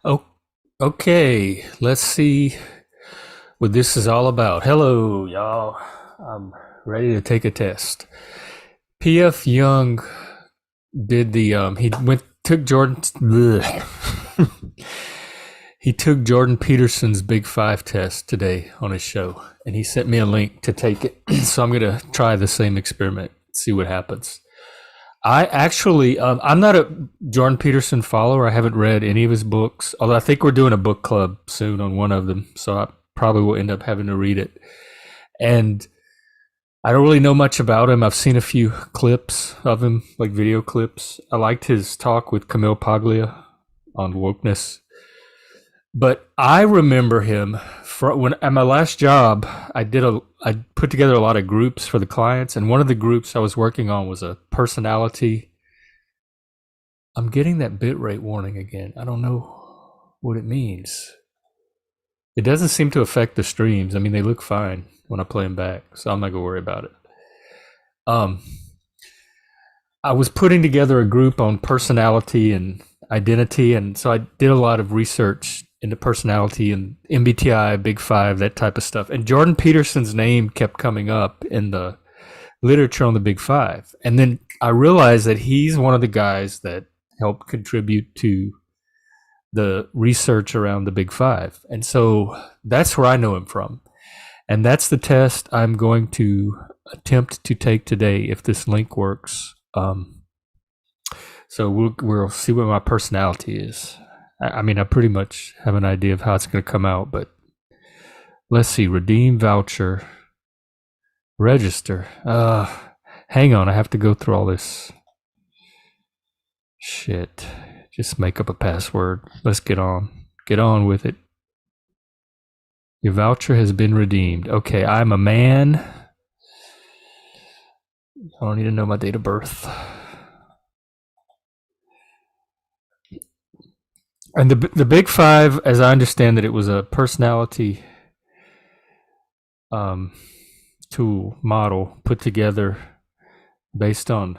Oh, okay. Let's see what this is all about. Hello, y'all. I'm ready to take a test. PF Young did the he went took Jordan he took Jordan Peterson's Big Five test today on his show, and he sent me a link to take it. So I'm gonna try the same experiment, see what happens. I actually, I'm not a Jordan Peterson follower. I haven't read any of his books, although I think we're doing a book club soon on one of them. So I probably will end up having to read it. And I don't really know much about him. I've seen a few clips of him, like video clips. I liked his talk with Camille Paglia on wokeness. But I remember him from when at my last job, I put together a lot of groups for the clients, and one of the groups I was working on was a personality. I'm getting that bitrate warning again. I don't know what it means. It doesn't seem to affect the streams. I mean, they look fine when I play them back, so I'm not gonna worry about it. Um, I was putting together a group on personality and identity, and so I did a lot of research into personality and MBTI, Big Five, that type of stuff. And Jordan Peterson's name kept coming up in the literature on the Big Five, and then I realized that he's one of the guys that helped contribute to the research around the Big Five, and so that's where I know him from. And that's the test I'm going to attempt to take today if this link works. So we'll see what my personality is. I mean, I pretty much have an idea of how it's going to come out, but let's see. Redeem voucher. Register. Hang on. I have to go through all this shit. Just make up a password. Let's get on. Get on with it. Your voucher has been redeemed. Okay, I'm a man. I don't need to know my date of birth. And the Big Five, as I understand it, it was a personality tool model put together based on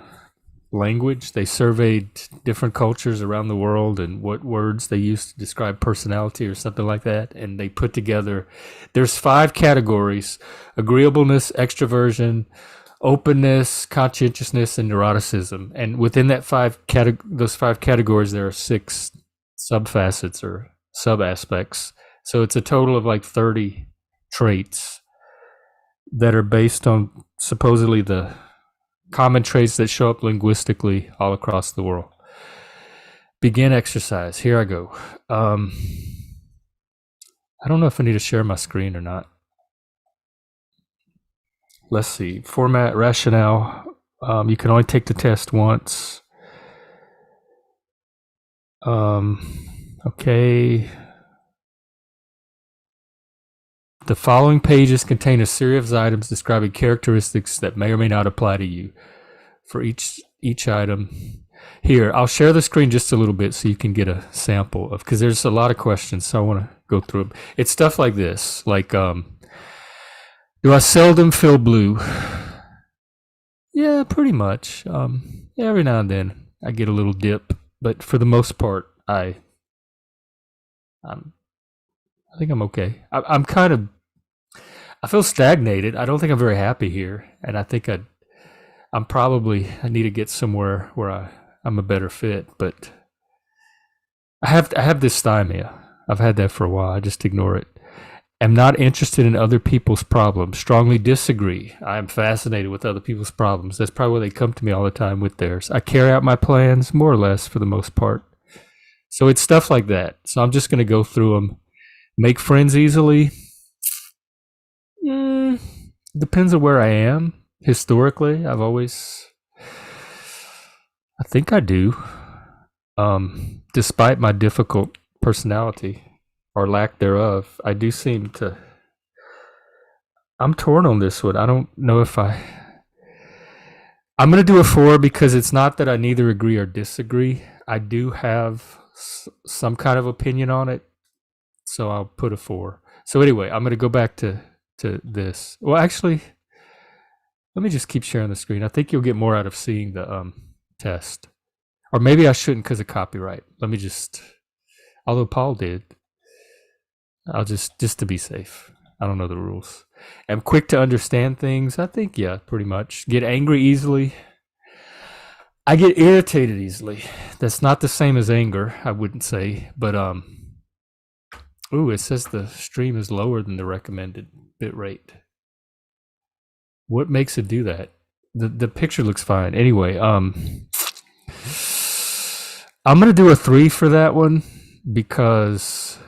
language. They surveyed different cultures around the world and what words they used to describe personality or something like that. And they put together, there's 5 categories: agreeableness, extroversion, openness, conscientiousness, and neuroticism. And within that those 5 categories, there are 6 subfacets or sub aspects. So it's a total of like 30 traits that are based on supposedly the common traits that show up linguistically all across the world. Begin exercise. Here I go. I don't know if I need to share my screen or not. Let's see. Format, rationale. You can only take the test once. Okay. The following pages contain a series of items describing characteristics that may or may not apply to you. For each item, here I'll share the screen just a little bit so you can get a sample of, because there's a lot of questions, so I want to go through them. It's stuff like this, like do I seldom feel blue? Yeah, pretty much. Every now and then I get a little dip, but for the most part, I think I'm okay. I'm kind of, I feel stagnated. I don't think I'm very happy here, and I think I need to get somewhere where I'm a better fit. But I have dysthymia. I've had that for a while. I just ignore it. Am not interested in other people's problems. Strongly disagree. I am fascinated with other people's problems. That's probably why they come to me all the time with theirs. I carry out my plans more or less for the most part. So it's stuff like that. So I'm just going to go through them. Make friends easily. Depends on where I am. Historically, I think I do. Despite my difficult personality or lack thereof, I do seem to. I'm torn on this one. I don't know if I'm going to do a 4 because it's not that I neither agree or disagree. I do have some kind of opinion on it, so I'll put a 4. So anyway, I'm going to go back to this. Well, actually, let me just keep sharing the screen. I think you'll get more out of seeing the test. Or maybe I shouldn't because of copyright. Let me just Although Paul did. I'll just to be safe. I don't know the rules. I'm quick to understand things. I think yeah, pretty much. Get angry easily. I get irritated easily. That's not the same as anger, I wouldn't say, but ooh, it says the stream is lower than the recommended bit rate. What makes it do that? The picture looks fine. Anyway, I'm gonna do a 3 for that one because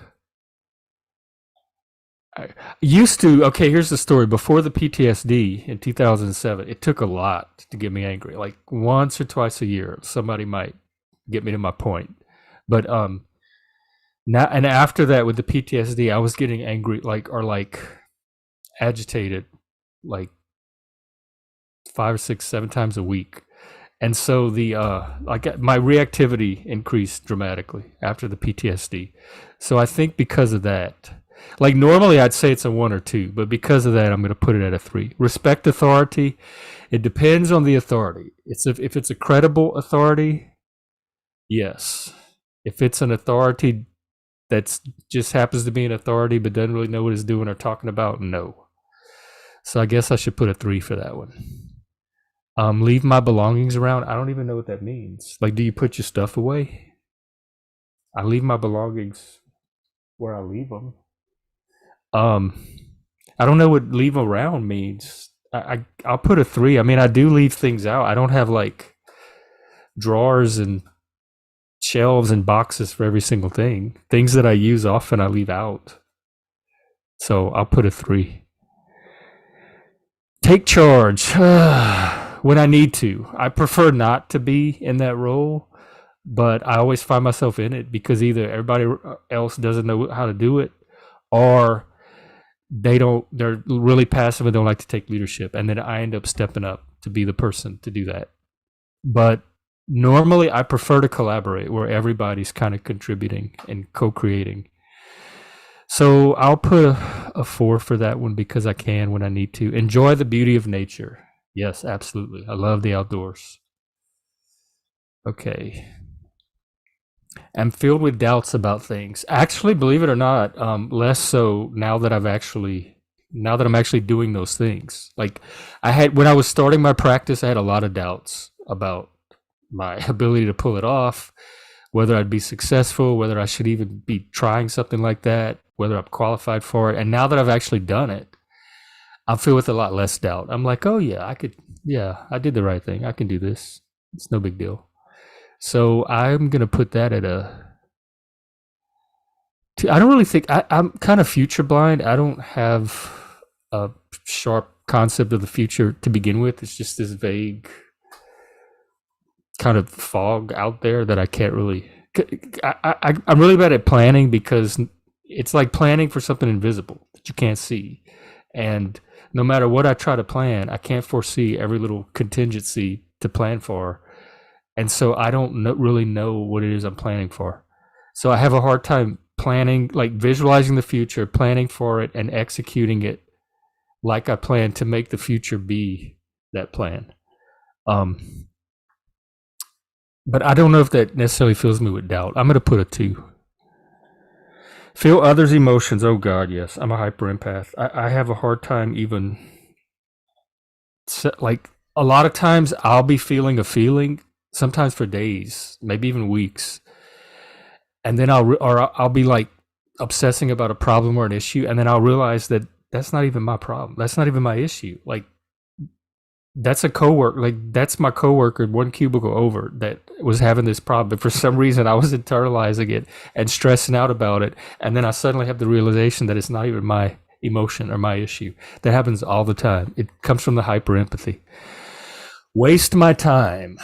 I used to. Okay, here's the story. Before the PTSD in 2007, it took a lot to get me angry. Like once or twice a year, somebody might get me to my point. But now and after that, with the PTSD, I was getting angry, like agitated, like 5 or 6, 7 times a week. And so the like my reactivity increased dramatically after the PTSD. So I think because of that, like normally I'd say it's a 1 or 2, but because of that, I'm going to put it at a 3. Respect authority. It depends on the authority. If it's a credible authority, yes. If it's an authority that's just happens to be an authority but doesn't really know what it's doing or talking about, no. So I guess I should put a 3 for that one. Leave my belongings around. I don't even know what that means. Like, do you put your stuff away? I leave my belongings where I leave them. Um, I don't know what leave around means. I'll put a 3. I mean, I do leave things out. I don't have like drawers and shelves and boxes for every single thing. Things that I use often, I leave out. So I'll put a 3. Take charge when I need to. I prefer not to be in that role, but I always find myself in it because either everybody else doesn't know how to do it, or they're really passive and don't like to take leadership, and then I end up stepping up to be the person to do that. But normally I prefer to collaborate where everybody's kind of contributing and co-creating. So I'll put a 4 for that one because I can when I need to. Enjoy the beauty of nature. Yes, absolutely. I love the outdoors. Okay. I'm filled with doubts about things. Actually, believe it or not, less so now that I'm actually doing those things. Like I had when I was starting my practice, I had a lot of doubts about my ability to pull it off, whether I'd be successful, whether I should even be trying something like that, whether I'm qualified for it. And now that I've actually done it, I feel with a lot less doubt. I'm like, oh yeah, I did the right thing. I can do this. It's no big deal. So I'm gonna put that at a. I don't really think I'm kind of future blind. I don't have a sharp concept of the future to begin with. It's just this vague kind of fog out there that I can't really. I'm really bad at planning because it's like planning for something invisible that you can't see, and no matter what I try to plan, I can't foresee every little contingency to plan for, and so I don't really know what it is I'm planning for. So I have a hard time planning, like visualizing the future, planning for it, and executing it like I plan to make the future be that plan. Um, but I don't know if that necessarily fills me with doubt. I'm going to put a 2. Feel others' emotions. Oh God, yes. I'm a hyper empath. I have a hard time even like a lot of times I'll be feeling a feeling, sometimes for days, maybe even weeks, and then I'll be like obsessing about a problem or an issue, and then I'll realize that that's not even my problem. That's not even my issue. Like that's a coworker, like that's my coworker one cubicle over that was having this problem, but for some reason I was internalizing it and stressing out about it, and then I suddenly have the realization that it's not even my emotion or my issue. That happens all the time. It comes from the hyper empathy. Waste my time.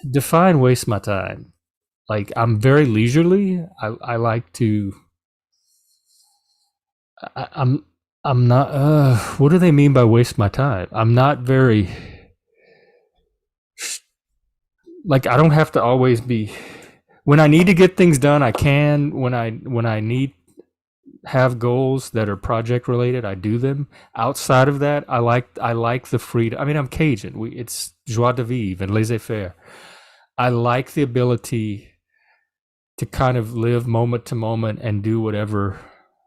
Define waste my time. Like I'm very leisurely. I like to. I, I'm I'm not. What do they mean by waste my time? I'm not very like I don't have to always be. When I need to get things done, I can. When I need have goals that are project related, I do them. Outside of that, I like the freedom. I mean, I'm Cajun. It's joie de vivre and laissez faire. I like the ability to kind of live moment to moment and do whatever.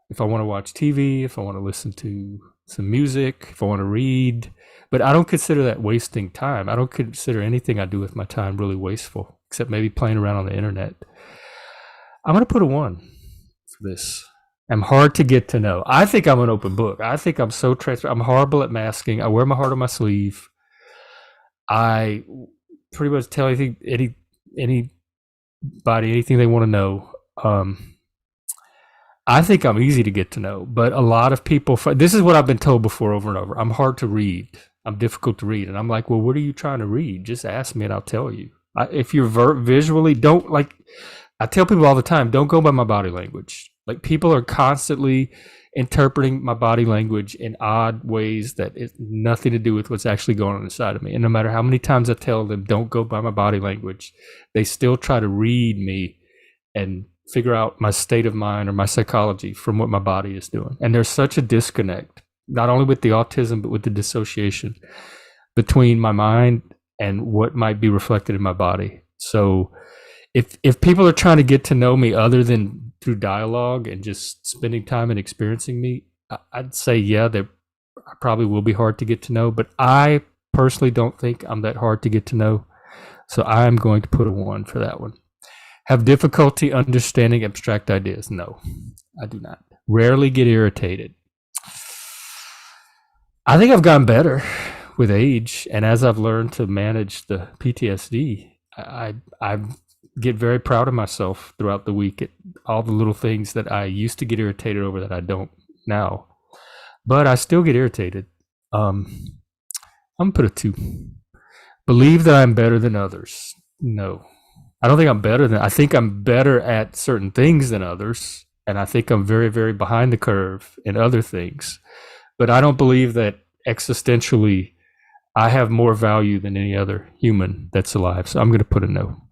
If I want to watch TV, if I want to listen to some music, if I want to read, but I don't consider that wasting time. I don't consider anything I do with my time really wasteful, except maybe playing around on the internet. I'm going to put a 1 for this. I'm hard to get to know. I think I'm an open book. I think I'm so transparent. I'm horrible at masking. I wear my heart on my sleeve. I pretty much tell anybody anything they want to know. I think I'm easy to get to know, but a lot of people, this is what I've been told before over and over. I'm hard to read. I'm difficult to read. And I'm like, well, what are you trying to read? Just ask me and I'll tell you. If you're visually, don't like, I tell people all the time, don't go by my body language. Like people are constantly interpreting my body language in odd ways that is nothing to do with what's actually going on inside of me. And no matter how many times I tell them, don't go by my body language, they still try to read me and figure out my state of mind or my psychology from what my body is doing. And there's such a disconnect, not only with the autism, but with the dissociation between my mind and what might be reflected in my body. So if people are trying to get to know me other than through dialogue and just spending time and experiencing me, I'd say, yeah, they probably will be hard to get to know, but I personally don't think I'm that hard to get to know. So I'm going to put a 1 for that one. Have difficulty understanding abstract ideas? No, I do not. Rarely get irritated. I think I've gotten better with age, and as I've learned to manage the PTSD, I get very proud of myself throughout the week at all the little things that I used to get irritated over that I don't now. But I still get irritated. I'm gonna put a 2. Believe that I'm better than others? No. I don't think I'm better than, I think I'm better at certain things than others. And I think I'm very, very behind the curve in other things. But I don't believe that existentially I have more value than any other human that's alive. So I'm going to put a no.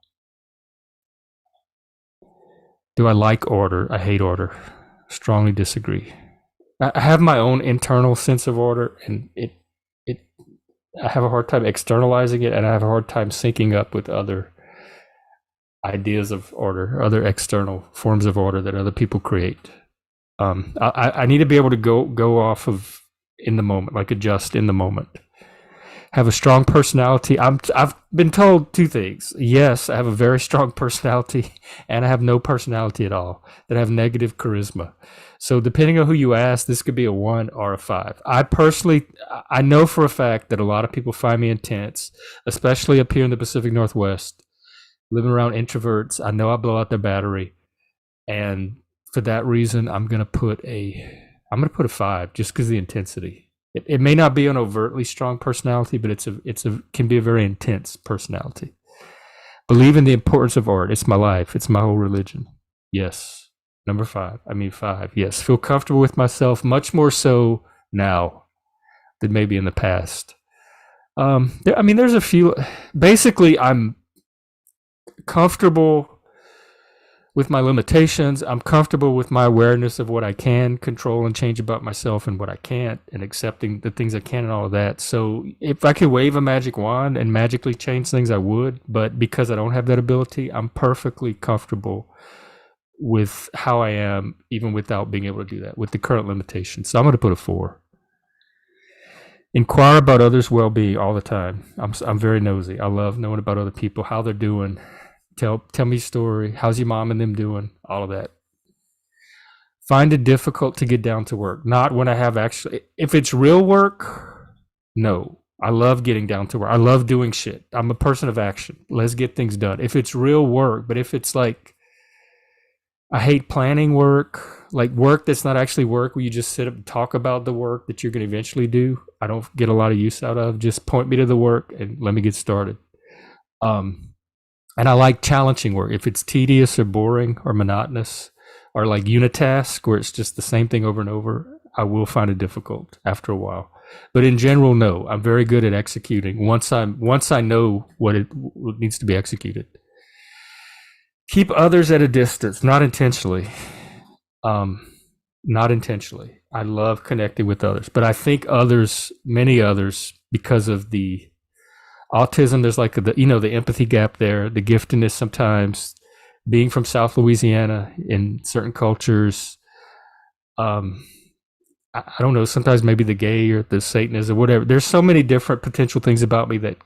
Do I like order? I hate order. Strongly disagree. I have my own internal sense of order, and I have a hard time externalizing it, and I have a hard time syncing up with other ideas of order, other external forms of order that other people create. I need to be able to go off of in the moment, like adjust in the moment. Have a strong personality. I've been told 2 things. Yes, I have a very strong personality, and I have no personality at all. That I have negative charisma. So depending on who you ask, this could be a 1 or a 5. I know for a fact that a lot of people find me intense, especially up here in the Pacific Northwest, living around introverts. I know I blow out their battery, and for that reason, I'm gonna put a 5 just because of the intensity. It may not be an overtly strong personality, but it can be a very intense personality. Believe in the importance of art. It's my life. It's my whole religion. Yes. Number 5. 5. Yes. Feel comfortable with myself, much more so now than maybe in the past. There's a few. Basically, I'm comfortable with my limitations. I'm comfortable with my awareness of what I can control and change about myself and what I can't, and accepting the things I can and all of that. So if I could wave a magic wand and magically change things, I would. But because I don't have that ability, I'm perfectly comfortable with how I am, even without being able to do that, with the current limitations. So I'm going to put a 4. Inquire about others' well-being all the time. I'm very nosy. I love knowing about other people, how they're doing. Tell me a story. How's your mom and them doing? All of that. Find it difficult to get down to work. Not when I have actually, if it's real work, no. I love getting down to work. I love doing shit. I'm a person of action. Let's get things done. If it's real work, but if it's like, I hate planning work, like work that's not actually work, where you just sit up and talk about the work that you're going to eventually do. I don't get a lot of use out of. Just point me to the work and let me get started. And I like challenging work. If it's tedious or boring or monotonous or like unitask where it's just the same thing over and over, I will find it difficult after a while. But in general, no. I'm very good at executing once I know what needs to be executed. Keep others at a distance, not intentionally. Not intentionally. I love connecting with others, but I think many others, because of the autism, there's like the empathy gap there, the giftedness sometimes, being from South Louisiana, in certain cultures, um, I don't know, sometimes maybe the gay or the Satanist or whatever. There's so many different potential things about me that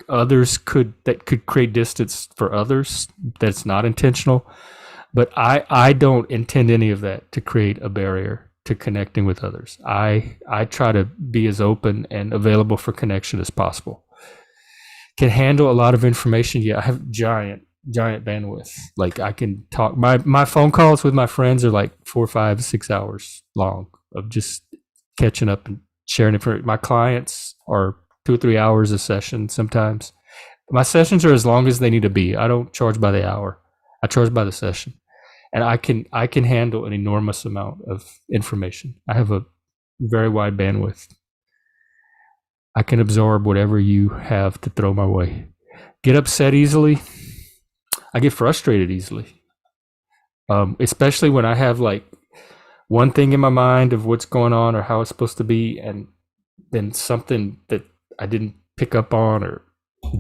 that could create distance for others that's not intentional. But I don't intend any of that to create a barrier to connecting with others. I try to be as open and available for connection as possible. Can handle a lot of information. Yeah, I have giant bandwidth. Like I can talk. My phone calls with my friends are like 4, 5, 6 hours long of just catching up and sharing information. My clients are 2 or 3 hours a session sometimes. My sessions are as long as they need to be. I don't charge by the hour. I charge by the session. And I can handle an enormous amount of information. I have a very wide bandwidth. I can absorb whatever you have to throw my way. Get upset easily. I get frustrated easily, especially when I have like one thing in my mind of what's going on or how it's supposed to be, and then something that I didn't pick up on or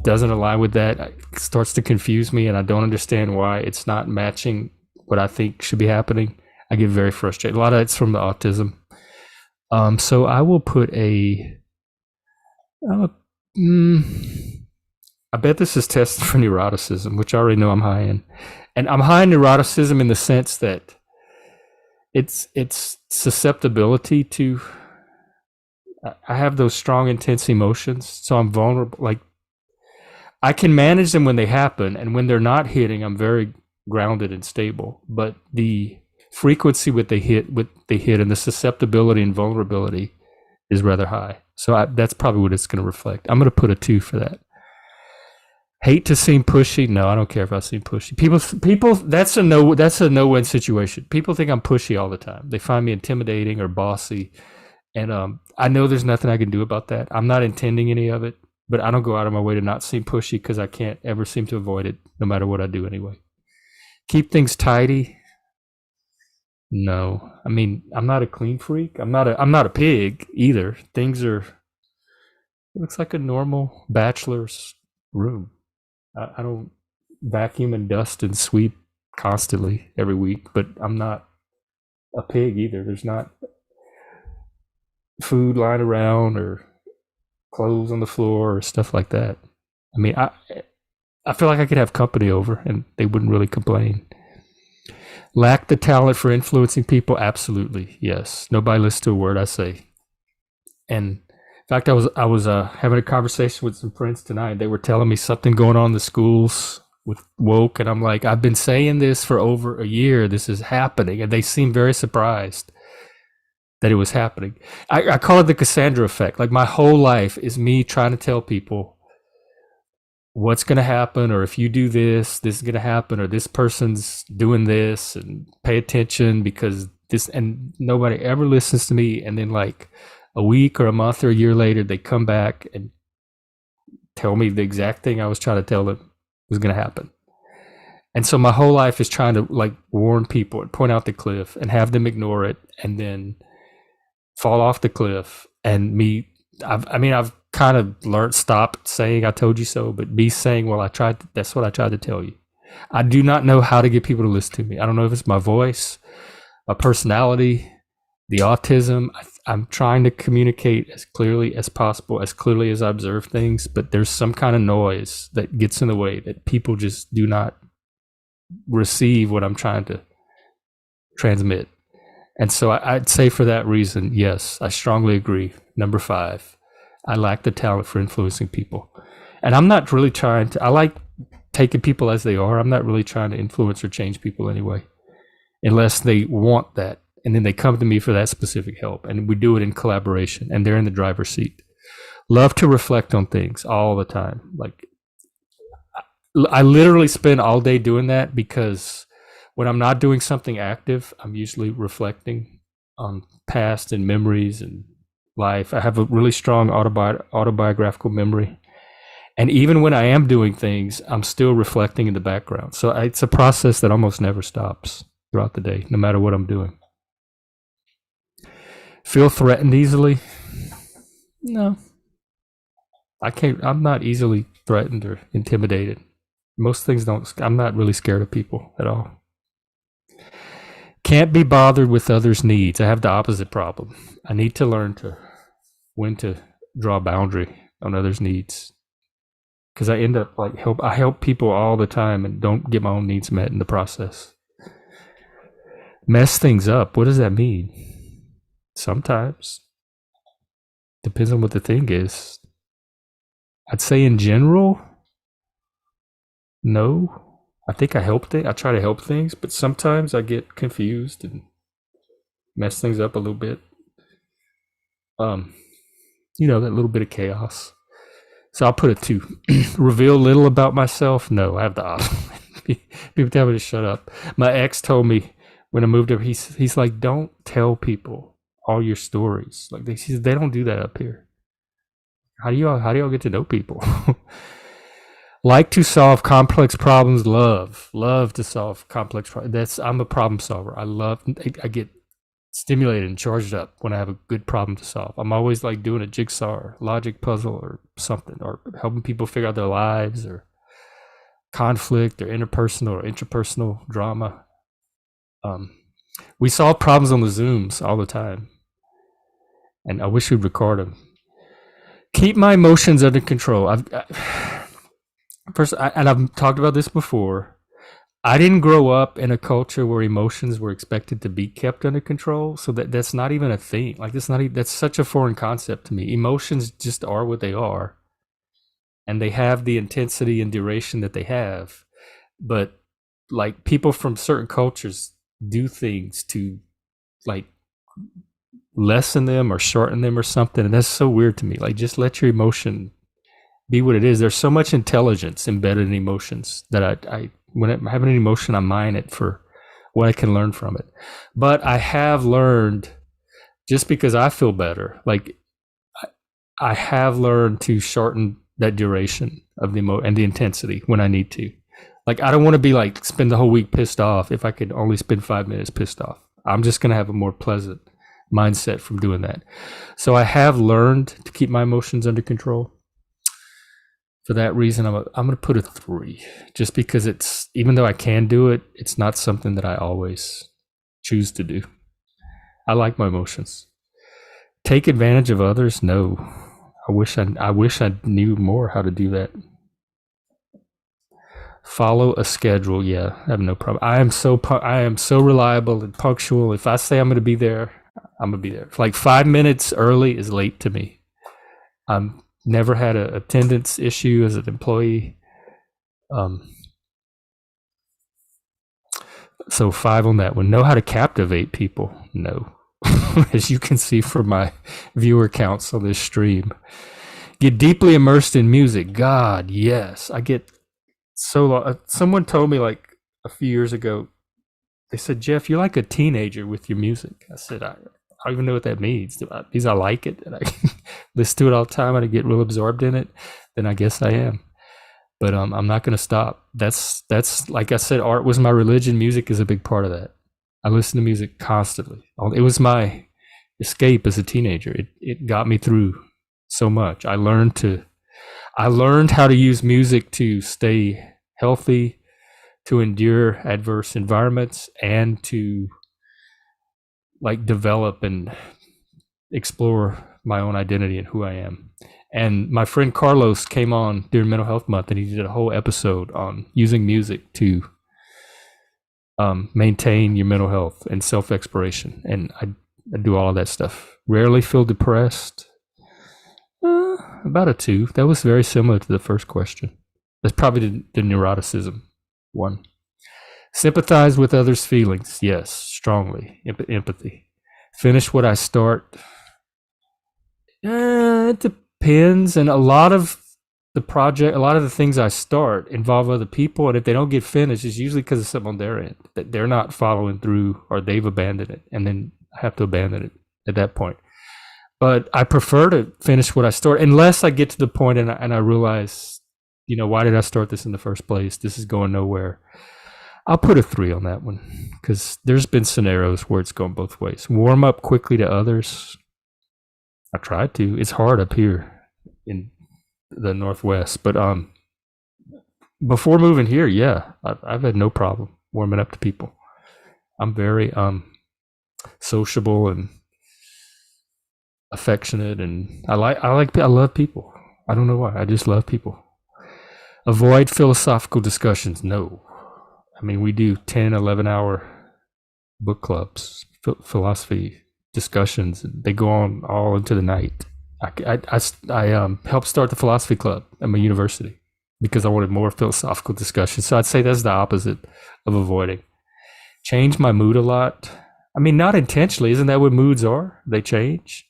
doesn't align with that starts to confuse me, and I don't understand why it's not matching what I think should be happening. I get very frustrated. A lot of it's from the autism. So I will put uh, I bet this is tested for neuroticism, which I already know I'm high in. And I'm high in neuroticism in the sense that it's susceptibility to, I have those strong, intense emotions. So I'm vulnerable. Like I can manage them when they happen, and when they're not hitting, I'm very grounded and stable. But the frequency with they hit, and the susceptibility and vulnerability is rather high. So that's probably what it's going to reflect. I'm going to put a 2 for that. Hate to seem pushy. No, I don't care if I seem pushy. People. That's a no. That's a no-win situation. People think I'm pushy all the time. They find me intimidating or bossy, and I know there's nothing I can do about that. I'm not intending any of it, but I don't go out of my way to not seem pushy because I can't ever seem to avoid it, no matter what I do anyway. Keep things tidy. No, I mean I'm not a clean freak. I'm not a pig either. Things are. It looks like a normal bachelor's room. I don't vacuum and dust and sweep constantly every week, but I'm not a pig either. There's not food lying around or clothes on the floor or stuff like that. I mean, I feel like I could have company over and they wouldn't really complain. Lack the talent for influencing people? Absolutely, yes. Nobody listens to a word I say. And in fact, I was having a conversation with some friends tonight. They were telling me something going on in the schools with woke, and I'm like, I've been saying this for over a year. This is happening, and they seem very surprised that it was happening. I call it the Cassandra effect. Like my whole life is me trying to tell people what's going to happen, or if you do this, this is going to happen, or this person's doing this, and pay attention because this, and nobody ever listens to me. And then like a week or a month or a year later, they come back and tell me the exact thing I was trying to tell them was going to happen. And so my whole life is trying to like warn people and point out the cliff and have them ignore it and then fall off the cliff. And I've kind of learned, stop saying I told you so, but me saying, well, that's what I tried to tell you. I do not know how to get people to listen to me. I don't know if it's my voice, my personality, the autism. I'm trying to communicate as clearly as possible, as clearly as I observe things, but there's some kind of noise that gets in the way that people just do not receive what I'm trying to transmit. And so I'd say for that reason, yes, I strongly agree. Number 5, I lack the talent for influencing people. And I'm not really I like taking people as they are. I'm not really trying to influence or change people anyway, unless they want that. And then they come to me for that specific help. And we do it in collaboration, and they're in the driver's seat. Love to reflect on things all the time. Like I literally spend all day doing that, because when I'm not doing something active, I'm usually reflecting on past and memories and life. I have a really strong autobiographical memory. And even when I am doing things, I'm still reflecting in the background. So it's a process that almost never stops throughout the day, no matter what I'm doing. Feel threatened easily? No. I'm not easily threatened or intimidated. Most things don't. I'm not really scared of people at all. Can't be bothered with others' needs. I have the opposite problem. I need to learn to when to draw a boundary on others' needs because I end up like I help people all the time and don't get my own needs met in the process. Mess things up. What does that mean? Sometimes depends on what the thing is. I'd say in general, no. I think I helped it. I try to help things, but sometimes I get confused and mess things up a little bit. Um, that little bit of chaos. So I'll put a 2. Reveal little about myself? No, I have the opposite. People tell me to shut up. My ex told me when I moved up, he's like, don't tell people all your stories. Like they don't do that up here. How do y'all get to know people? Like to solve complex problems. Love to solve complex problems. I'm a problem solver. I get stimulated and charged up when I have a good problem to solve. I'm always like doing a jigsaw or logic puzzle or something, or helping people figure out their lives or conflict or interpersonal or intrapersonal drama. We solve problems on the Zooms all the time, and I wish we'd record them. Keep my emotions under control. I've talked about this before. I didn't grow up in a culture where emotions were expected to be kept under control, so that's not even a thing. Like that's such a foreign concept to me. Emotions just are what they are, and they have the intensity and duration that they have. But like people from certain cultures do things to like lessen them or shorten them or something, and that's so weird to me. Like just let your emotion be what it is. There's so much intelligence embedded in emotions that I when I have an emotion, I mine it for what I can learn from it. But I have learned, just because I feel better, like I have learned to shorten that duration of the and the intensity when I need to. Like I don't want to be like spend the whole week pissed off if I could only spend 5 minutes pissed off. I'm just going to have a more pleasant mindset from doing that. So I have learned to keep my emotions under control. For that reason, I'm going to put a 3, just because it's, even though I can do it, it's not something that I always choose to do. I like my emotions. Take advantage of others? No. I wish I knew more how to do that. Follow a schedule? Yeah, I have no problem. I am so reliable and punctual. If I say I'm going to be there, I'm going to be there. Like 5 minutes early is late to me. I'm never had an attendance issue as an employee. So 5 on that one. Know how to captivate people? No. As you can see from my viewer counts on this stream. Get deeply immersed in music? God, yes. I get so someone told me like a few years ago, they said, Jeff, you're like a teenager with your music. I said, I don't even know what that means. Because I like it and I listen to it all the time and I get real absorbed in it, then I guess I am. But I'm not going to stop. That's like I said, art was my religion. Music is a big part of that. I listen to music constantly. It was my escape as a teenager. It got me through so much. I learned how to use music to stay healthy, to endure adverse environments, and to like develop and explore my own identity and who I am. And my friend Carlos came on during Mental Health Month, and he did a whole episode on using music to maintain your mental health and self-exploration. And I do all of that stuff. Rarely feel depressed. About a 2. That was very similar to the first question. That's probably the neuroticism one. Sympathize with others' feelings? Yes, strongly. Empathy. Finish what I start? It depends. And a lot of the things I start involve other people, and if they don't get finished, it's usually because of something on their end that they're not following through, or they've abandoned it, and then I have to abandon it at that point. But I prefer to finish what I start, unless I get to the point and I realize, why did I start this in the first place? This is going nowhere. I'll put a 3 on that one, because there's been scenarios where it's gone both ways. Warm up quickly to others? I tried to. It's hard up here in the Northwest, but before moving here, yeah, I've had no problem warming up to people. I'm very sociable and affectionate, and I love people. I don't know why. I just love people. Avoid philosophical discussions. No. I mean, we do 10, 11 hour book clubs, philosophy discussions. They go on all into the night. I helped start the philosophy club at my university because I wanted more philosophical discussions. So I'd say that's the opposite of avoiding. Change my mood a lot. I mean, not intentionally. Isn't that what moods are? They change.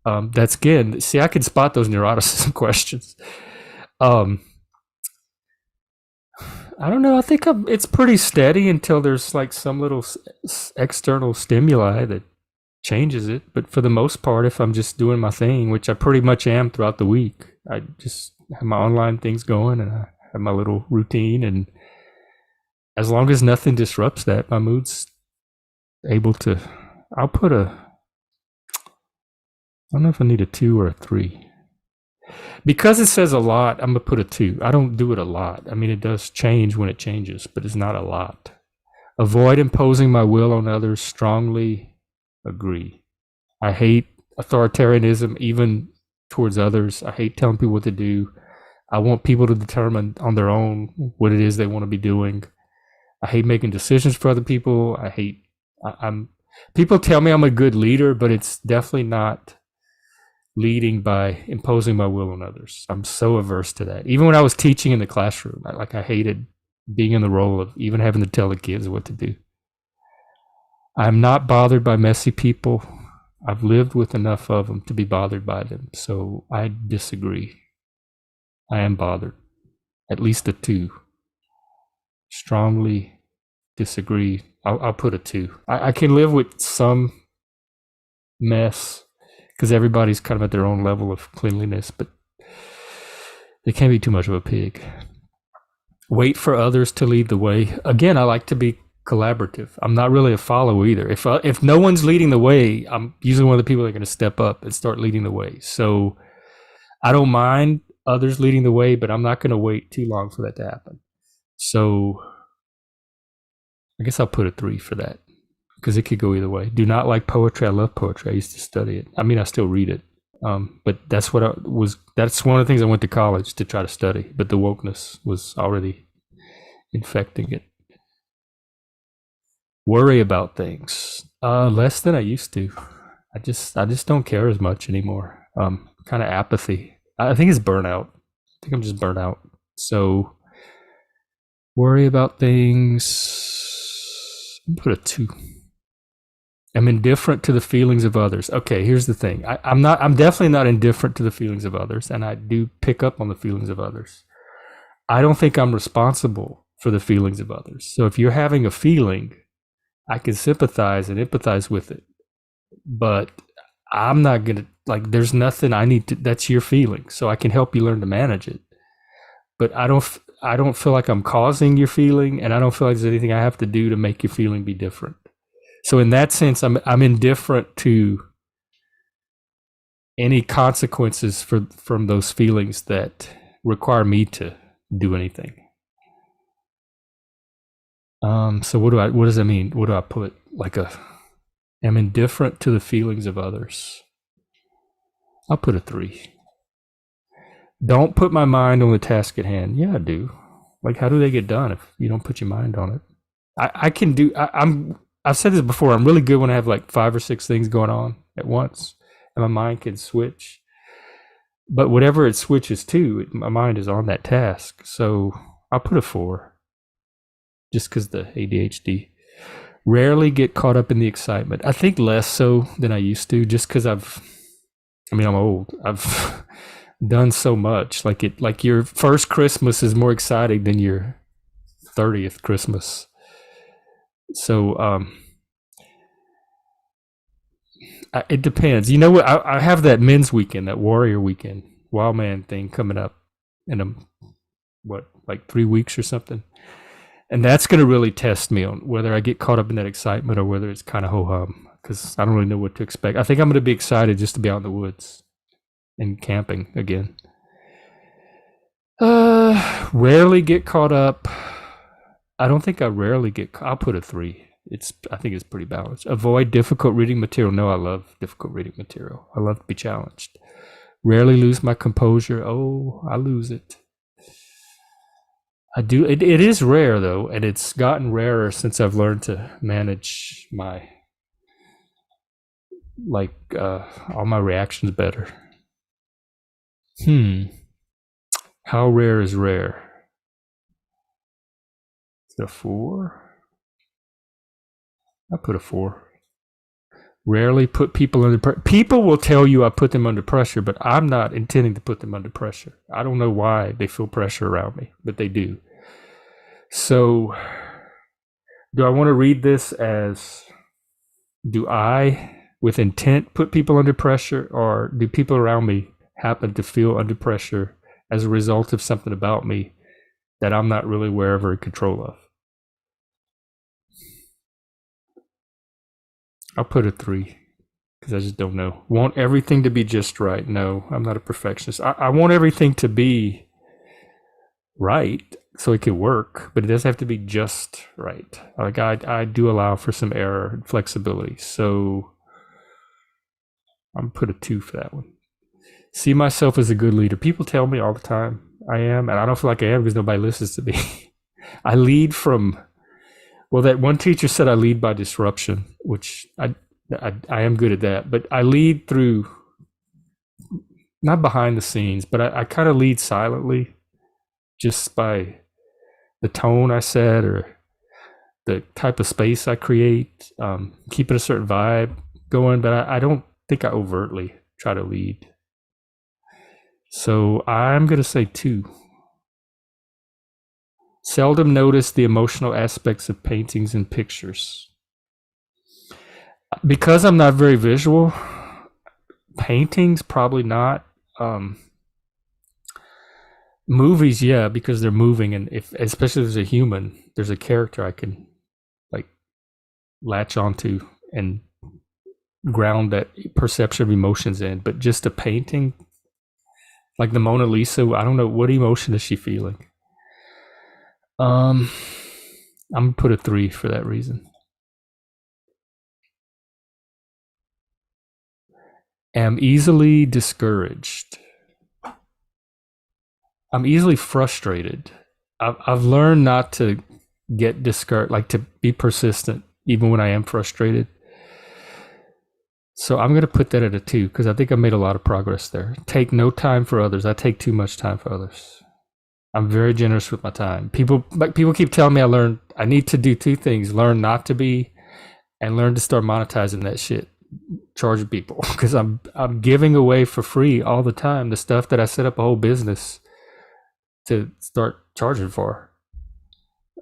That's again. See, I can spot those neuroticism questions. Um, I don't know. I think it's pretty steady until there's like some little external stimuli that changes it. But for the most part, if I'm just doing my thing, which I pretty much am throughout the week, I just have my online things going and I have my little routine. And as long as nothing disrupts that, my mood's able to. I'll put a. I don't know if I need a 2 or a 3. Because it says a lot, I'm gonna put a 2. I don't do it a lot. I mean, it does change when it changes, but it's not a lot. Avoid imposing my will on others. Strongly agree. I hate authoritarianism, even towards others. I hate telling people what to do. I want people to determine on their own what it is they want to be doing. I hate making decisions for other people. I'm people tell me I'm a good leader, but it's definitely not leading by imposing my will on others. I'm so averse to that. Even when I was teaching in the classroom, I hated being in the role of even having to tell the kids what to do. I'm not bothered by messy people. I've lived with enough of them to be bothered by them. So I disagree. I am bothered. At least a 2. Strongly disagree. I'll put a 2. I can live with some mess because everybody's kind of at their own level of cleanliness, but they can't be too much of a pig. Wait for others to lead the way. Again, I like to be collaborative. I'm not really a follower either. If no one's leading the way, I'm usually one of the people that are going to step up and start leading the way. So I don't mind others leading the way, but I'm not going to wait too long for that to happen. So I guess I'll put a 3 for that because it could go either way. Do not like poetry. I love poetry. I used to study it. I mean, I still read it. But that's what that's one of the things I went to college to try to study, but the wokeness was already infecting it. Worry about things. Less than I used to. I just don't care as much anymore. Kind of apathy. I think it's burnout. I think I'm just burnt out. So worry about things. Put a 2. I'm indifferent to the feelings of others. Okay, here's the thing. I'm definitely not indifferent to the feelings of others, and I do pick up on the feelings of others. I don't think I'm responsible for the feelings of others. So if you're having a feeling, I can sympathize and empathize with it. But I'm not gonna there's nothing I need to that's your feeling. So I can help you learn to manage it. But I don't feel like I'm causing your feeling, and I don't feel like there's anything I have to do to make your feeling be different. So in that sense, I'm indifferent to any consequences from those feelings that require me to do anything. So what does that mean? What do I put? I'm indifferent to the feelings of others. I'll put a 3. Don't put my mind on the task at hand. Yeah, I do. How do they get done if you don't put your mind on it? I can do. I've said this before. I'm really good when I have 5 or 6 things going on at once, and my mind can switch. But whatever it switches to, my mind is on that task. So I'll put a 4, just because the ADHD. Rarely get caught up in the excitement. I think less so than I used to, just because I'm old. I've done so much. Like your first Christmas is more exciting than your 30th Christmas. So it depends. You know what? I have that men's weekend, that warrior weekend, wild man thing coming up in 3 weeks or something. And that's going to really test me on whether I get caught up in that excitement or whether it's kind of ho-hum, because I don't really know what to expect. I think I'm going to be excited just to be out in the woods and camping again. Rarely get caught up. I don't think I rarely get. I'll put a 3. I think it's pretty balanced. Avoid difficult reading material. No, I love difficult reading material. I love to be challenged. Rarely lose my composure. Oh, I lose it. I do. It is rare though, and it's gotten rarer since I've learned to manage my all my reactions better. How rare is rare? Is it a 4? I put a 4. Rarely put people under pressure. People will tell you I put them under pressure, but I'm not intending to put them under pressure. I don't know why they feel pressure around me, but they do. So, do I want to read this as, do I, with intent, put people under pressure, or do people around me happen to feel under pressure as a result of something about me that I'm not really aware of or in control of? I'll put a 3 because I just don't know. Want everything to be just right? No, I'm not a perfectionist. I want everything to be right so it can work, but it doesn't have to be just right. Like I do allow for some error and flexibility. So I'm put a 2 for that one. See myself as a good leader. People tell me all the time I am, and I don't feel like I am because nobody listens to me. I lead from, well, that one teacher said I lead by disruption, which I am good at that, but I lead through, not behind the scenes, but I kind of lead silently just by the tone I set or the type of space I create, keeping a certain vibe going, but I don't think I overtly try to lead. So I'm going to say 2. Seldom notice the emotional aspects of paintings and pictures. Because I'm not very visual, paintings probably not. Movies, yeah, because they're moving, and especially if there's a human, there's a character I can like latch onto and ground that perception of emotions in. But just a painting, like the Mona Lisa, I don't know, what emotion is she feeling? I'm gonna put a 3 for that reason. Am easily discouraged. I'm easily frustrated. I've learned not to get discouraged, like to be persistent even when I am frustrated. So I'm going to put that at a 2 because I think I made a lot of progress there. Take no time for others. I take too much time for others. I'm very generous with my time. People keep telling me I need to do 2 things: learn not to be, and learn to start monetizing that shit, charging people, because I'm giving away for free all the time the stuff that I set up a whole business to start charging for.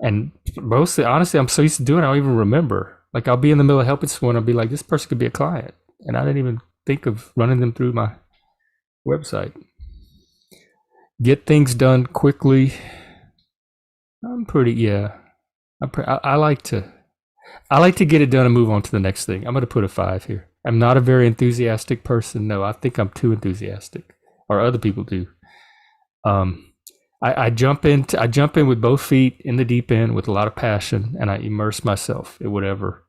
And mostly, honestly, I'm so used to doing it, I don't even remember. Like, I'll be in the middle of helping someone, I'll be like, this person could be a client, and I didn't even think of running them through my website. Get things done quickly. I'm pretty, yeah. I like to get it done and move on to the next thing. I'm going to put a 5 here. I'm not a very enthusiastic person. No, I think I'm too enthusiastic, or other people do. I jump in with both feet in the deep end with a lot of passion, and I immerse myself in whatever.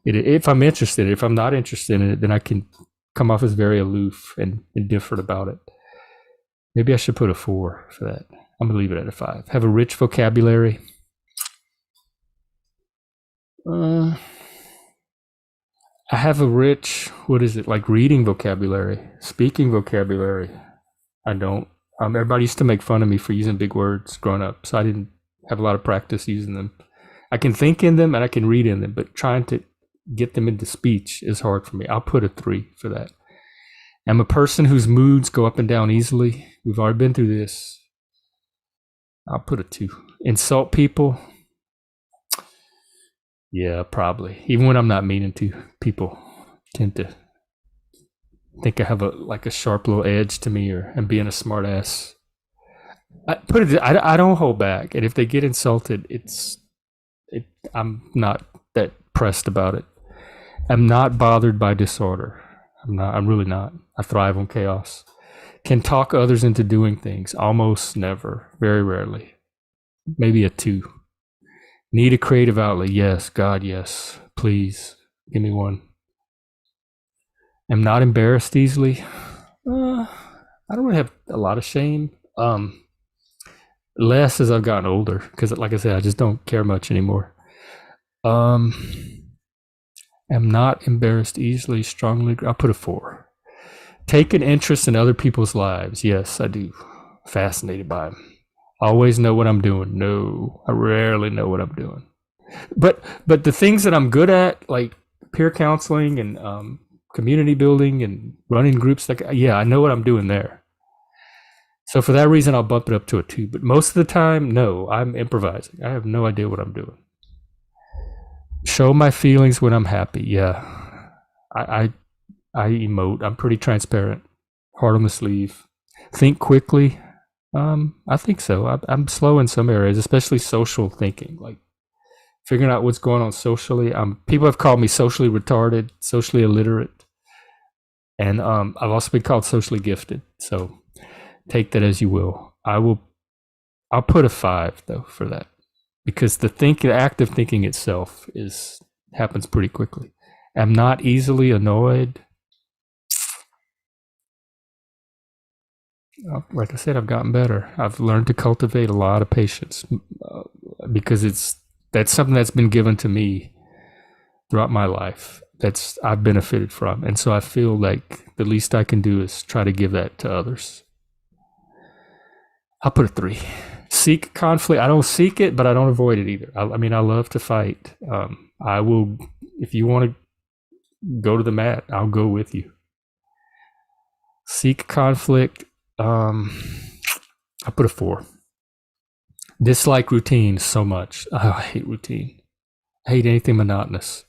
If I'm interested, if I'm not interested in it, then I can come off as very aloof and indifferent about it. Maybe I should put a 4 for that. I'm gonna leave it at a 5. Have a rich vocabulary. I have a rich, what is it, like reading vocabulary, speaking vocabulary. I don't. Everybody used to make fun of me for using big words growing up, so I didn't have a lot of practice using them. I can think in them and I can read in them, but trying to get them into speech is hard for me. I'll put a 3 for that. I'm a person whose moods go up and down easily. We've already been through this. I'll put a 2. Insult people. Yeah, probably. Even when I'm not meaning to, people tend to think I have a sharp little edge to me, or I'm being a smart ass. I don't hold back, and if they get insulted, I'm not that pressed about it. I'm not bothered by disorder. I'm really not. I thrive on chaos. Can talk others into doing things. Almost never. Very rarely. Maybe a 2. Need a creative outlet. Yes. God, yes. Please give me one. Am not embarrassed easily. I don't really have a lot of shame. Less as I've gotten older, because like I said, I just don't care much anymore. Am not embarrassed easily. Strongly. I'll put a 4. Take an interest in other people's lives. Yes, I do. Fascinated by them. Always know what I'm doing. No, I rarely know what I'm doing. But the things that I'm good at, like peer counseling and community building and running groups, like yeah, I know what I'm doing there. So for that reason, I'll bump it up to a 2. But most of the time, no, I'm improvising. I have no idea what I'm doing. Show my feelings when I'm happy. Yeah, I emote. I'm pretty transparent. Heart on the sleeve. Think quickly. I think so. I'm slow in some areas, especially social thinking, like figuring out what's going on socially. People have called me socially retarded, socially illiterate, and I've also been called socially gifted. So take that as you will. I'll put a 5 though for that, because the act of thinking itself happens pretty quickly. I'm not easily annoyed. Like I said, I've gotten better. I've learned to cultivate a lot of patience because that's something that's been given to me throughout my life. That's I've benefited from, and so I feel like the least I can do is try to give that to others. I'll put a 3. Seek conflict. I don't seek it, but I don't avoid it either. I mean, I love to fight. I will, if you want to go to the mat, I'll go with you. Seek conflict. I put a 4. Dislike routine so much. Oh, I hate routine. I hate anything monotonous.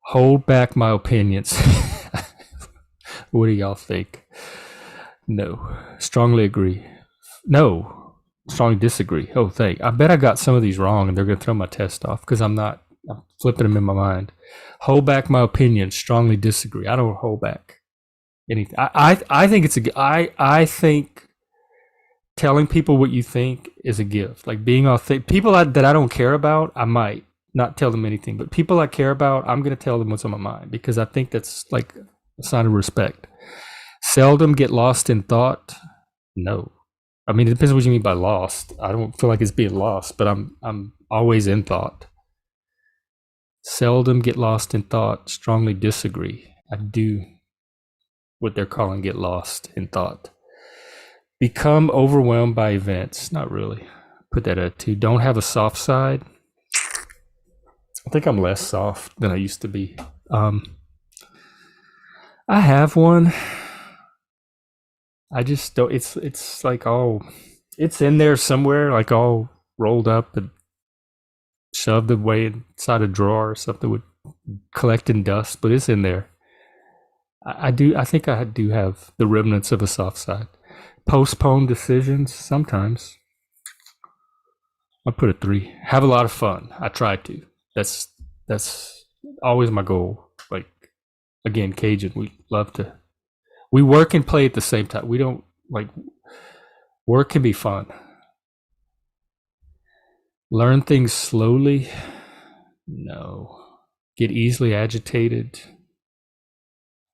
Hold back my opinions. What do y'all think? No. Strongly agree. No. Strongly disagree. Oh, I bet I got some of these wrong and they're going to throw my test off because I'm flipping them in my mind. Hold back my opinions. Strongly disagree. I don't hold back anything. I think I think telling people what you think is a gift. Like being authentic. People that I don't care about, I might not tell them anything. But people I care about, I'm going to tell them what's on my mind because I think that's like a sign of respect. Seldom get lost in thought. No. I mean, it depends what you mean by lost. I don't feel like it's being lost, but I'm always in thought. Seldom get lost in thought. Strongly disagree. I do what they're calling get lost in thought. Become overwhelmed by events. Not really. Put that at 2. Don't have a soft side. I think I'm less soft than I used to be. I have one. I just don't. It's like it's in there somewhere, like all rolled up and shoved away inside a drawer or something with collecting dust, but it's in there. I think I do have the remnants of a soft side. Postpone decisions sometimes. I put a 3. Have a lot of fun. I try to. That's always my goal. Like again, Cajun. We work and play at the same time. We don't like work can be fun. Learn things slowly. No. Get easily agitated.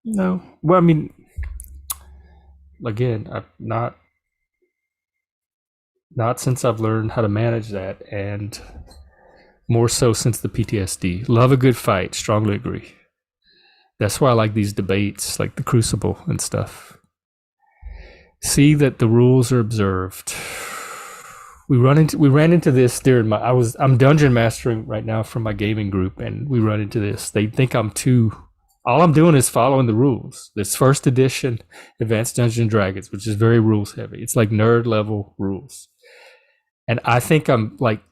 No. Well, I mean, again, I'm not since I've learned how to manage that, and more so since the PTSD. Love a good fight. Strongly agree. That's why I like these debates, like the Crucible and stuff. See that the rules are observed. We ran into this during I'm dungeon mastering right now for my gaming group, and we run into this. They think all I'm doing is following the rules. This first edition Advanced Dungeons and Dragons, which is very rules heavy. It's like nerd level rules. And I think I'm like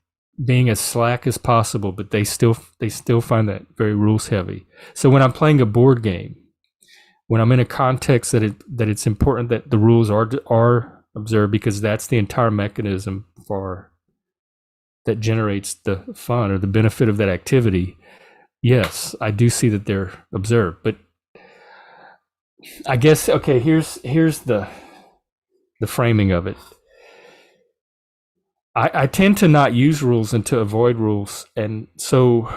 being as slack as possible, but they still find that very rules heavy. So when I'm playing a board game, when I'm in a context that it's important that the rules are observed, because that's the entire mechanism that generates the fun or the benefit of that activity. Yes, I do see that they're observed, but I guess okay. Here's the framing of it. I tend to not use rules and to avoid rules, and so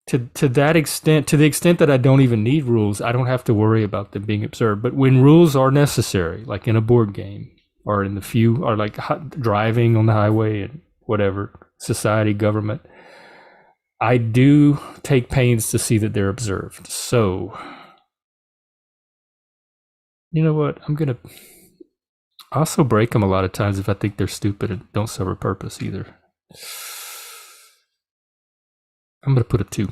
to that extent, to the extent that I don't even need rules, I don't have to worry about them being observed. But when rules are necessary, like in a board game or in the few, or like driving on the highway and whatever, society, government, I do take pains to see that they're observed. So, you know what? I'm going to also break them a lot of times if I think they're stupid and don't serve a purpose either. I'm going to put a 2.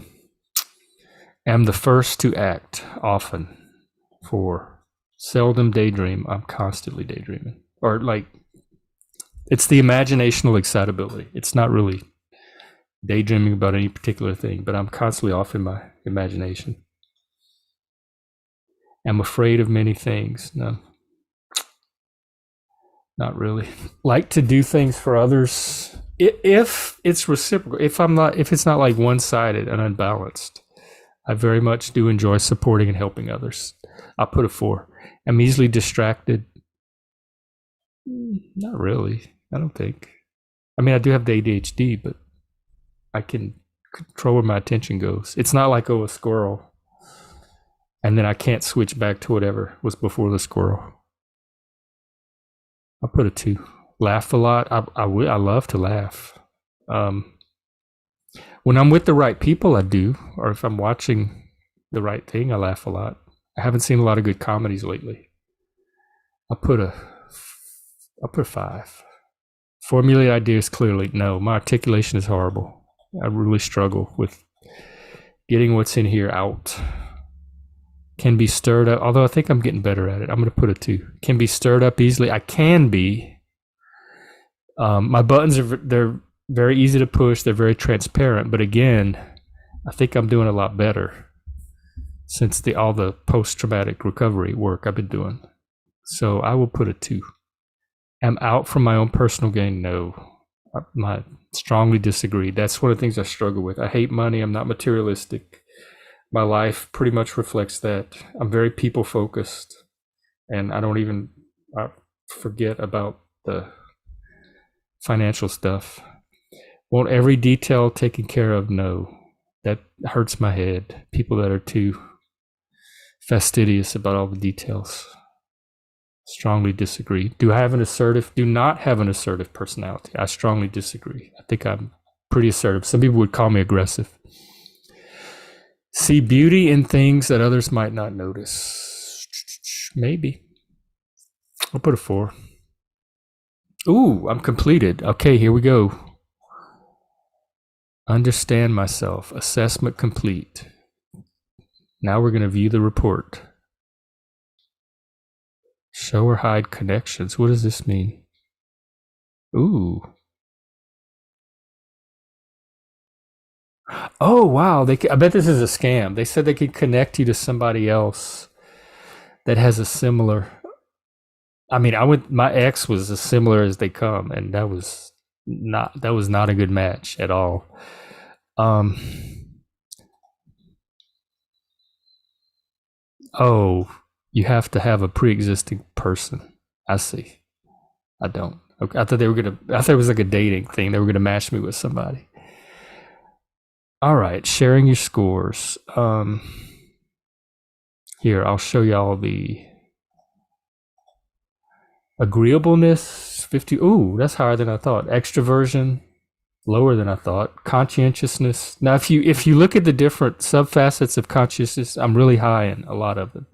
Am the first to act often. 4. Seldom daydream. I'm constantly daydreaming. Or like, it's the imaginational excitability. It's not really daydreaming about any particular thing, but I'm constantly off in my imagination. I'm afraid of many things. No, not really. Like to do things for others if it's reciprocal. If it's not like one-sided and unbalanced. I very much do enjoy supporting and helping others. I'll put a 4. I'm easily distracted. Not really. I don't think. I mean, I do have the ADHD, but I can control where my attention goes. It's not like, a squirrel, and then I can't switch back to whatever was before the squirrel. I'll put a 2. Laugh a lot. I love to laugh. When I'm with the right people, I do. Or if I'm watching the right thing, I laugh a lot. I haven't seen a lot of good comedies lately. I'll put a 5. Formulate ideas clearly. No, my articulation is horrible. I really struggle with getting what's in here out. Can be stirred up, although I think I'm getting better at it. I'm going to put a 2. Can be stirred up easily. I can be. My buttons they're very easy to push. They're very transparent. But again, I think I'm doing a lot better since all the post-traumatic recovery work I've been doing. So I will put a 2. Am out for my own personal gain? No. I strongly disagree. That's one of the things I struggle with. I hate money. I'm not materialistic. My life pretty much reflects that. I'm very people focused, and I forget about the financial stuff. Want every detail taken care of? No. That hurts my head. People that are too fastidious about all the details. Strongly disagree. Do not have an assertive personality. I strongly disagree. I think I'm pretty assertive. Some people would call me aggressive. See beauty in things that others might not notice. Maybe. I'll put a 4. Ooh, I'm completed. Okay, here we go. Understand myself. Assessment complete. Now we're going to view the report. Show or hide connections. What does this mean? Ooh. Oh, wow. I bet this is a scam. They said they could connect you to somebody else that has a similar. I mean, my ex was as similar as they come, and that was not a good match at all. Oh, you have to have a pre-existing person. I see. I don't. Okay, I thought it was like a dating thing. They were gonna match me with somebody. All right, sharing your scores. Here, I'll show y'all the agreeableness. 50. Ooh, that's higher than I thought. Extroversion, lower than I thought. Conscientiousness. Now, if you look at the different subfacets of consciousness, I'm really high in a lot of them.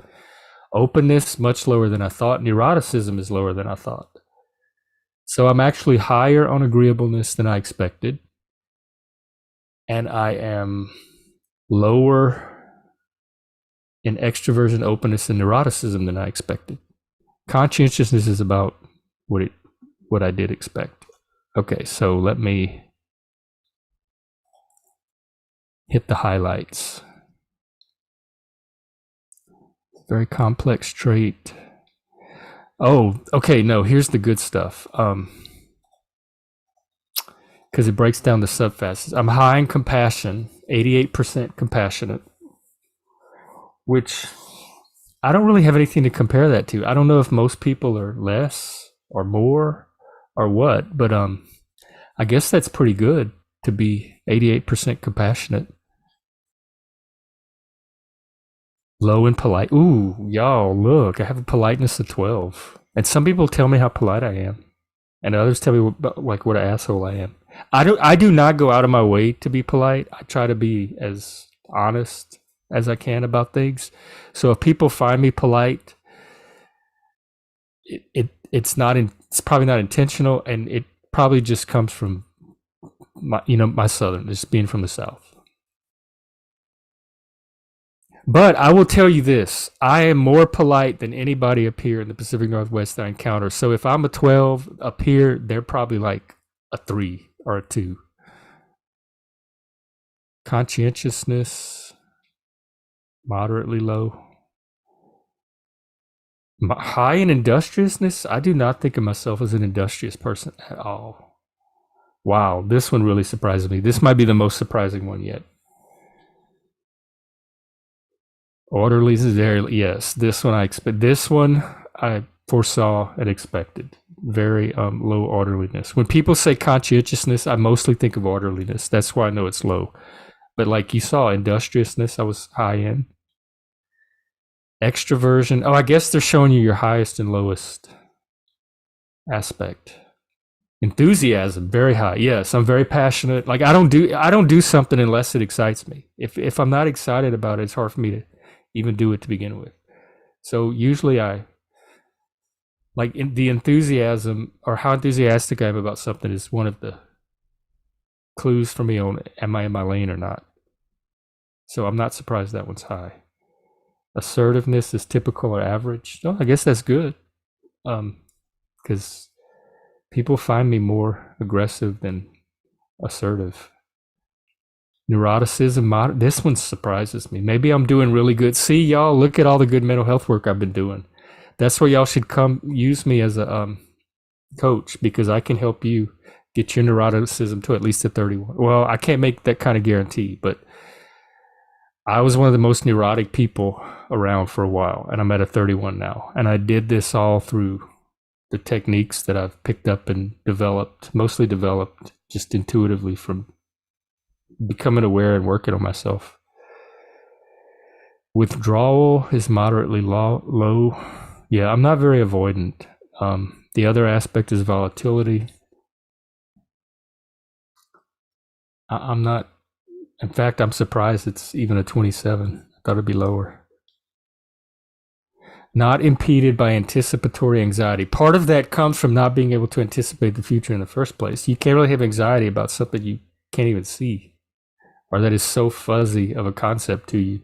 Openness, much lower than I thought. Neuroticism is lower than I thought. So I'm actually higher on agreeableness than I expected. And I am lower in extroversion, openness, and neuroticism than I expected. Conscientiousness is about what I did expect. Okay, so let me hit the highlights. Very complex trait. Oh, okay, no, here's the good stuff. Because it breaks down the subfacets. I'm high in compassion, 88% compassionate. which I don't really have anything to compare that to. I don't know if most people are less or more or what, but I guess that's pretty good to be 88% compassionate. Low and polite. Ooh, y'all, look, I have a politeness of 12. And some people tell me how polite I am. And others tell me what an asshole I am. I do not go out of my way to be polite. I try to be as honest as I can about things. So if people find me polite, it's probably not intentional, and it probably just comes from my southern, just being from the South. But I will tell you this: I am more polite than anybody up here in the Pacific Northwest that I encounter. So if I'm a 12 up here, they're probably like a 3 or a 2. Conscientiousness, moderately low. High in industriousness, I do not think of myself as an industrious person at all. Wow, this one really surprises me. This might be the most surprising one yet. Orderly is there. Yes, this one I expect. This one I foresaw and expected. Very low orderliness. When people say conscientiousness, I mostly think of orderliness. That's why I know it's low. But like you saw, industriousness, I was high in. Extroversion. Oh, I guess they're showing you your highest and lowest aspect. Enthusiasm, very high. Yes, I'm very passionate. Like I don't do something unless it excites me. If I'm not excited about it, it's hard for me to even do it to begin with. So usually I like the enthusiasm, or how enthusiastic I am about something, is one of the clues for me on am I in my lane or not. So I'm not surprised that one's high. Assertiveness is typical or average. No, I guess that's good. Because people find me more aggressive than assertive. Neuroticism, this one surprises me. Maybe I'm doing really good. See, y'all, look at all the good mental health work I've been doing. That's where y'all should come use me as a coach, because I can help you get your neuroticism to at least a 31. Well, I can't make that kind of guarantee, but I was one of the most neurotic people around for a while, and I'm at a 31 now. And I did this all through the techniques that I've picked up and developed, mostly developed just intuitively from becoming aware and working on myself. Withdrawal is moderately low. Yeah, I'm not very avoidant. The other aspect is volatility. I'm not. In fact, I'm surprised it's even a 27. I thought it'd be lower. Not impeded by anticipatory anxiety. Part of that comes from not being able to anticipate the future in the first place. You can't really have anxiety about something you can't even see, or that is so fuzzy of a concept to you.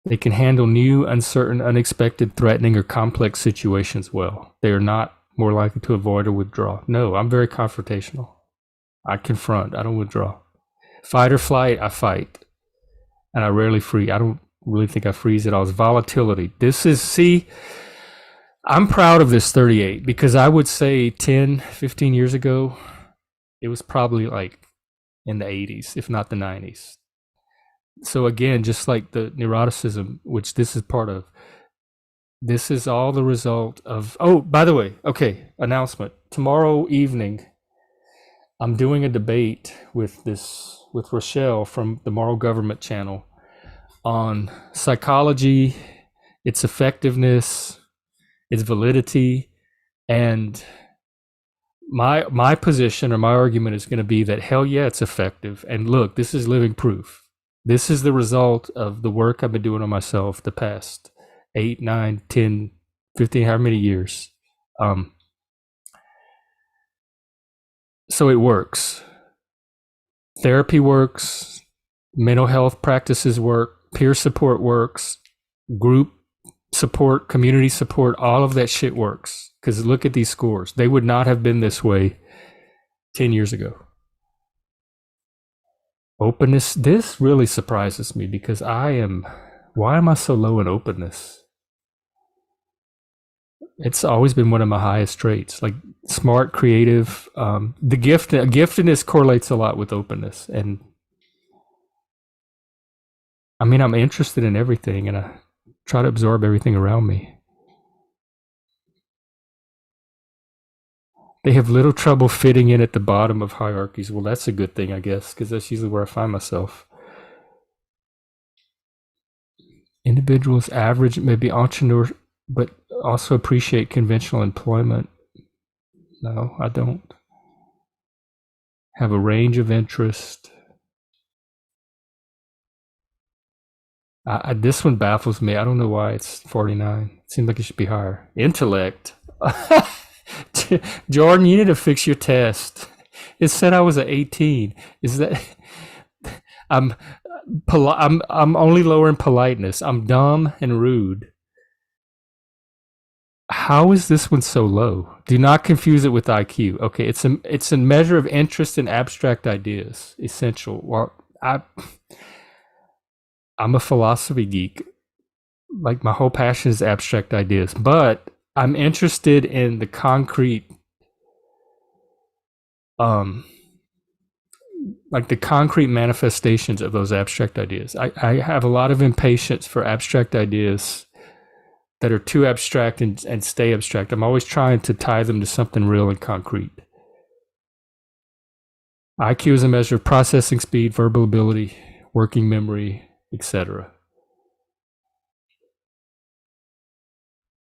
They can handle new, uncertain, unexpected, threatening, or complex situations well. They are not more likely to avoid or withdraw. No, I'm very confrontational. I confront. I don't withdraw. Fight or flight, I fight. And I rarely freeze. I don't really think I freeze at all. It's volatility. I'm proud of this 38, because I would say 10, 15 years ago, it was probably like in the 80s, if not the 90s. So again, just like the neuroticism, which this is part of, this is all the result of, oh, by the way, okay, announcement. Tomorrow evening, I'm doing a debate with Rochelle from the Moral Government channel on psychology, its effectiveness, its validity, and my position or my argument is going to be that hell yeah, it's effective. And look, this is living proof. This is the result of the work I've been doing on myself the past 8, 9, 10, 15, however many years. So it works. Therapy works, mental health practices work, peer support works, group support, community support, all of that shit works. Because look at these scores. They would not have been this way 10 years ago. Openness, this really surprises me, because why am I so low in openness? It's always been one of my highest traits, like smart, creative. Giftedness correlates a lot with openness, and I mean, I'm interested in everything and I try to absorb everything around me. They have little trouble fitting in at the bottom of hierarchies. Well, that's a good thing, I guess, because that's usually where I find myself. Individuals average, maybe entrepreneurs, but also appreciate conventional employment. No, I don't. Have a range of interest. This one baffles me. I don't know why it's 49. It seems like it should be higher. Intellect. Jordan, you need to fix your test. It said I was at 18. Is that I'm I'm only lower in politeness. I'm dumb and rude. How is this one so low? Do not confuse it with IQ. Okay, it's a measure of interest in abstract ideas. Essential. Well, I'm a philosophy geek. Like my whole passion is abstract ideas, but I'm interested in the concrete, um, like the concrete manifestations of those abstract ideas. I have a lot of impatience for abstract ideas that are too abstract and stay abstract. I'm always trying to tie them to something real and concrete. IQ is a measure of processing speed, verbal ability, working memory, etc.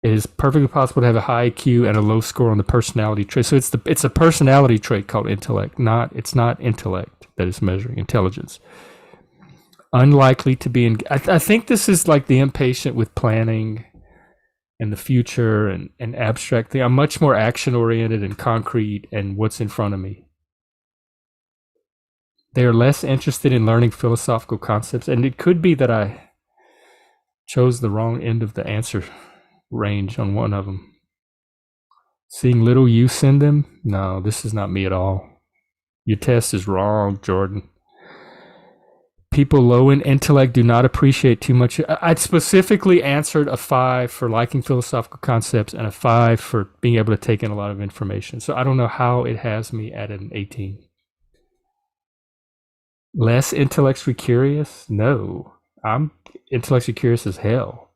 It is perfectly possible to have a high IQ and a low score on the personality trait. So it's a personality trait called intellect. It's not intellect that is measuring intelligence. Unlikely to be in. I think this is like the impatient with planning and the future and abstract thing. I'm much more action oriented and concrete and what's in front of me. They are less interested in learning philosophical concepts, and it could be that I chose the wrong end of the answer range on one of them. Seeing little use in them? No, this is not me at all. Your test is wrong, Jordan. People low in intellect do not appreciate too much. I specifically answered a 5 for liking philosophical concepts and a 5 for being able to take in a lot of information. So I don't know how it has me at an 18. Less intellectually curious? No. I'm intellectually curious as hell.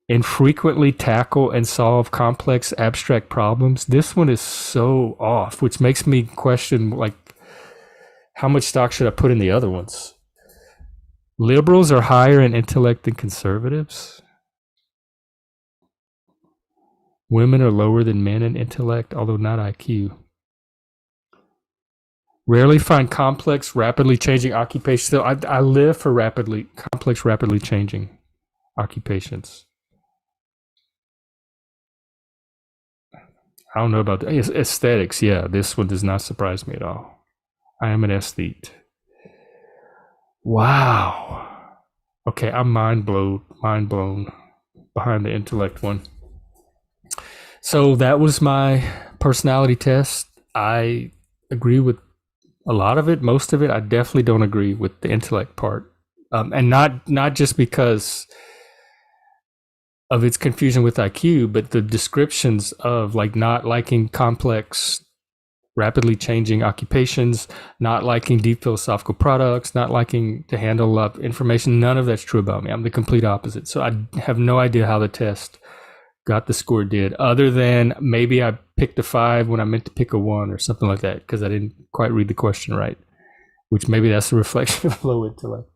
Infrequently tackle and solve complex abstract problems. This one is so off, which makes me question like how much stock should I put in the other ones? Liberals are higher in intellect than conservatives. Women are lower than men in intellect, although not IQ. Rarely find complex, rapidly changing occupations. So I live for complex, rapidly changing occupations. I don't know about aesthetics. Yeah, this one does not surprise me at all. I am an aesthete. Wow. Okay, I'm mind blown behind the intellect one. So that was my personality test. I agree with a lot of it, most of it. I definitely don't agree with the intellect part, and not just because of its confusion with IQ, but the descriptions of like not liking complex, rapidly changing occupations, not liking deep philosophical products, not liking to handle a lot of information. None of that's true about me. I'm the complete opposite. So I have no idea how the test got the score it did, other than maybe I picked a 5 when I meant to pick a 1 or something like that because I didn't quite read the question right, which maybe that's a reflection of low intellect.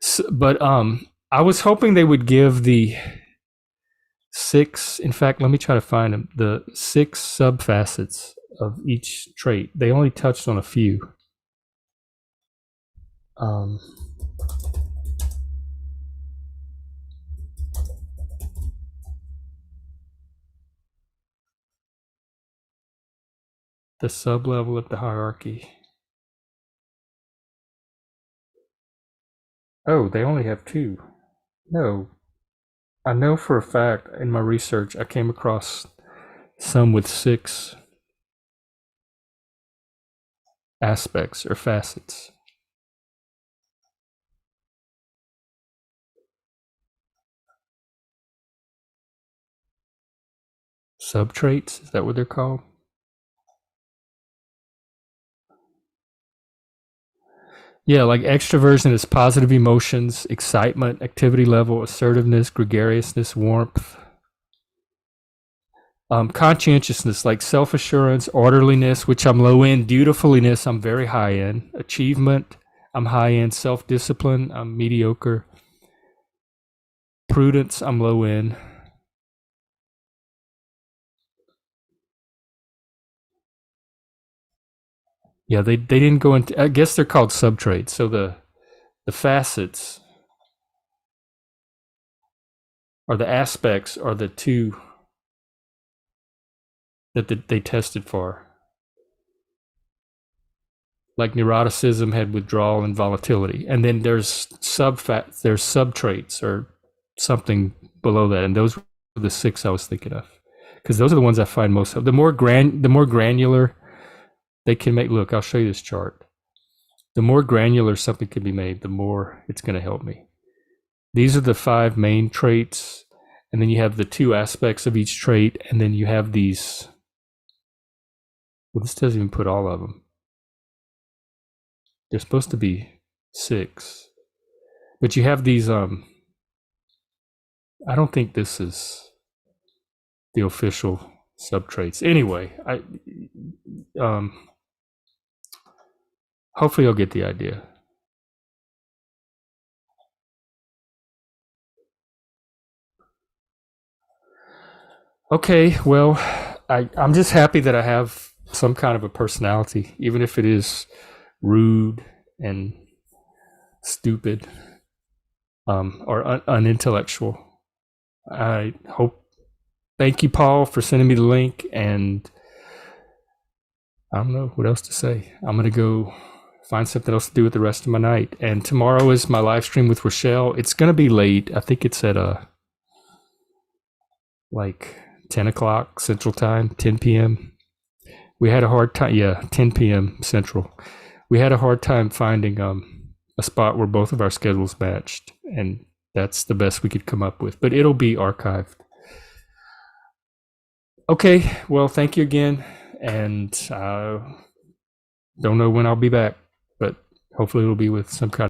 So, but I was hoping they would give the 6, in fact, let me try to find them, the 6 subfacets of each trait. They only touched on a few. Um, the sub-level of the hierarchy. Oh, they only have 2. No, I know for a fact in my research I came across some with 6 aspects or facets. Subtraits, is that what they're called? Yeah, like extroversion is positive emotions, excitement, activity level, assertiveness, gregariousness, warmth. Conscientiousness, like self assurance, orderliness, which I'm low in, dutifuliness, I'm very high in, achievement, I'm high in, self discipline, I'm mediocre, prudence, I'm low in. Yeah, they didn't go into, I guess they're called subtraits. So the facets or the aspects are the two that they tested for. Like neuroticism had withdrawal and volatility, and then there's there's subtraits or something below that, and those were the six I was thinking of, because those are the ones I find most of. The more granular they can make. Look, I'll show you this chart. The more granular something can be made, the more it's going to help me. These are the five main traits, and then you have the two aspects of each trait, and then you have these. Well, this doesn't even put all of them. There's supposed to be six, but you have these. I don't think this is the official subtraits. Anyway, hopefully you'll get the idea. Okay, well, I'm just happy that I have some kind of a personality, even if it is rude and stupid, or unintellectual. I hope. Thank you, Paul, for sending me the link, and I don't know what else to say. I'm gonna go find something else to do with the rest of my night. And tomorrow is my live stream with Rochelle. It's gonna be late. I think it's at like 10 o'clock Central Time, 10 p.m. We had a hard time. Yeah, 10 p.m. Central. We had a hard time finding a spot where both of our schedules matched, and that's the best we could come up with. But it'll be archived. Okay, well, thank you again, and don't know when I'll be back, but hopefully it'll be with some kind